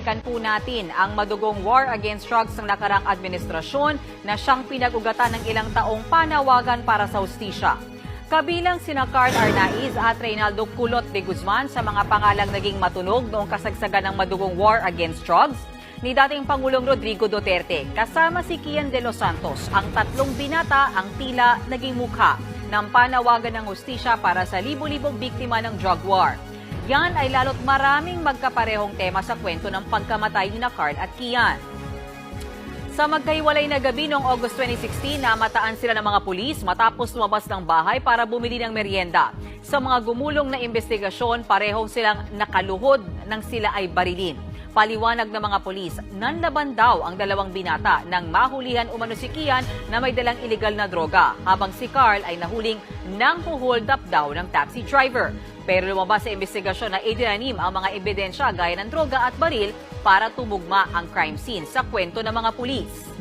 babalikan po natin ang madugong war against drugs ng nakarang administrasyon na siyang pinag-ugatan ng ilang taong panawagan para sa hustisya. Kabilang sina Carl Arnaiz at Reynaldo Culot de Guzman sa mga pangalang naging matunog noong kasagsagan ng madugong war against drugs ni dating Pangulong Rodrigo Duterte. Kasama si Kian de los Santos, ang tatlong binata ang tila naging mukha ng panawagan ng hustisya para sa libo-libong biktima ng drug war. Yan ay lalo't maraming magkaparehong tema sa kwento ng pagkamatay ni Carl at Kian. Sa magkahiwalay na gabi noong August 2016, namataan sila ng mga pulis matapos lumabas ng bahay para bumili ng merienda. Sa mga gumulong na investigasyon, parehong silang nakaluhod nang sila ay barilin. Paliwanag ng mga pulis, nanlaban daw ang dalawang binata nang mahulihan umano si Kian na may dalang iligal na droga, habang si Carl ay nahuling nang hold up daw ng taxi driver. Pero lumabas sa investigasyon na idinanim ang mga ebidensya gaya ng droga at baril para tumugma ang crime scene sa kwento ng mga pulis.